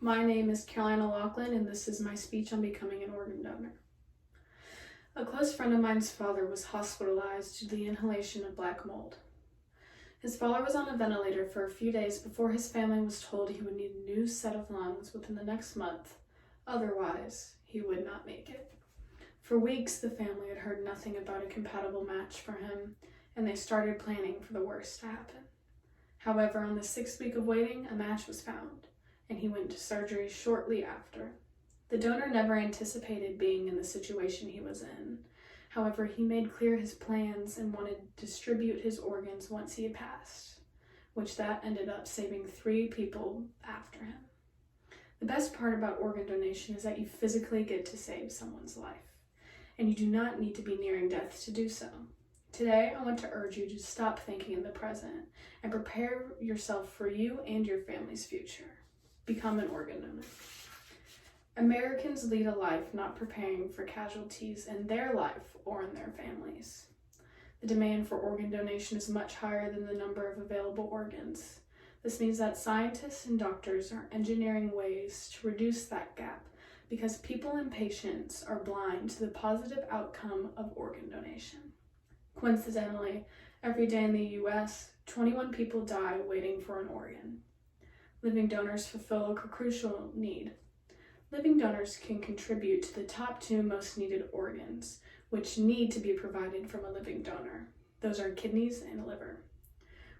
My name is Carolina Laughlin, and this is my speech on becoming an organ donor. A close friend of mine's father was hospitalized due to the inhalation of black mold. His father was on a ventilator for a few days before his family was told he would need a new set of lungs within the next month. Otherwise, he would not make it. For weeks, the family had heard nothing about a compatible match for him, and they started planning for the worst to happen. However, on the 6th week of waiting, a match was found, and he went to surgery shortly after. The donor never anticipated being in the situation he was in. However, he made clear his plans and wanted to distribute his organs once he had passed, which that ended up saving 3 people after him. The best part about organ donation is that you physically get to save someone's life, and you do not need to be nearing death to do so. Today, I want to urge you to stop thinking in the present and prepare yourself for you and your family's future. Become an organ donor. Americans lead a life not preparing for casualties in their life or in their families. The demand for organ donation is much higher than the number of available organs. This means that scientists and doctors are engineering ways to reduce that gap because people and patients are blind to the positive outcome of organ donation. Coincidentally, every day in the U.S., 21 people die waiting for an organ. Living donors fulfill a crucial need. Living donors can contribute to the top 2 most needed organs, which need to be provided from a living donor. Those are kidneys and liver.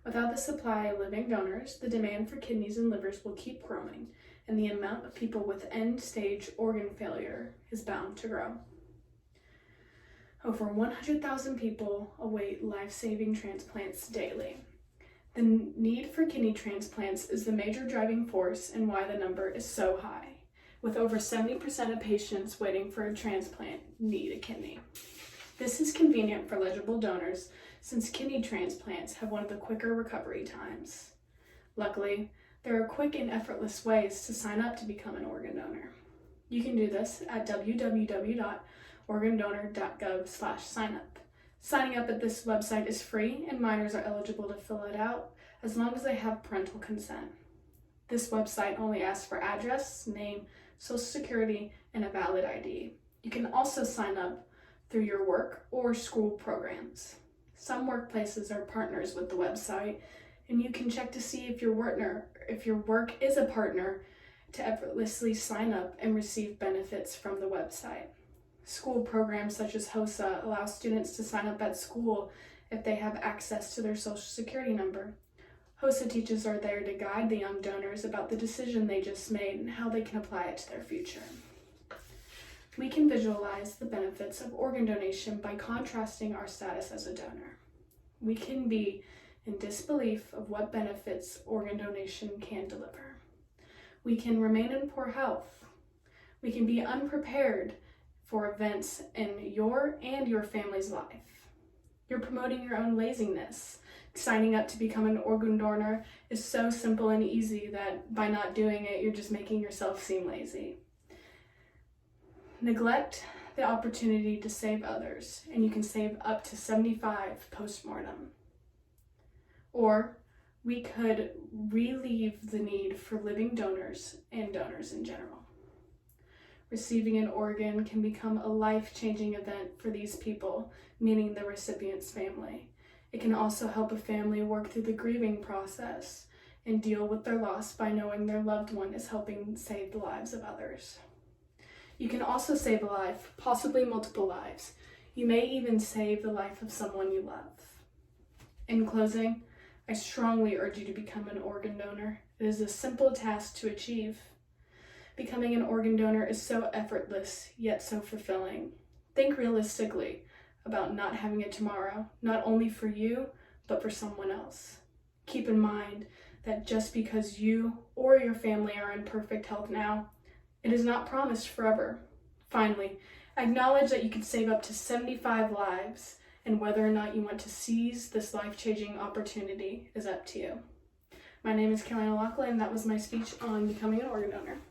Without the supply of living donors, the demand for kidneys and livers will keep growing, and the amount of people with end-stage organ failure is bound to grow. Over 100,000 people await life-saving transplants daily. The need for kidney transplants is the major driving force and why the number is so high, with over 70% of patients waiting for a transplant need a kidney. This is convenient for eligible donors since kidney transplants have one of the quicker recovery times. Luckily, there are quick and effortless ways to sign up to become an organ donor. You can do this at www.organdonor.gov/signup. Signing up at this website is free, and minors are eligible to fill it out as long as they have parental consent. This website only asks for address, name, social security, and a valid ID. You can also sign up through your work or school programs. Some workplaces are partners with the website, and you can check to see if your work is a partner to effortlessly sign up and receive benefits from the website. School programs such as HOSA allow students to sign up at school if they have access to their social security number. HOSA teachers are there to guide the young donors about the decision they just made and how they can apply it to their future. We can visualize the benefits of organ donation by contrasting our status as a donor. We can be in disbelief of what benefits organ donation can deliver. We can remain in poor health. We can be unprepared for events in your and your family's life. You're promoting your own laziness. Signing up to become an organ donor is so simple and easy that by not doing it, you're just making yourself seem lazy. Neglect the opportunity to save others, and you can save up to 75 post-mortem. Or we could relieve the need for living donors and donors in general. Receiving an organ can become a life-changing event for these people, meaning the recipient's family. It can also help a family work through the grieving process and deal with their loss by knowing their loved one is helping save the lives of others. You can also save a life, possibly multiple lives. You may even save the life of someone you love. In closing, I strongly urge you to become an organ donor. It is a simple task to achieve. Becoming an organ donor is so effortless, yet so fulfilling. Think realistically about not having it tomorrow, not only for you, but for someone else. Keep in mind that just because you or your family are in perfect health now, it is not promised forever. Finally, acknowledge that you can save up to 75 lives, and whether or not you want to seize this life-changing opportunity is up to you. My name is Carolina Laughlin, and that was my speech on becoming an organ donor.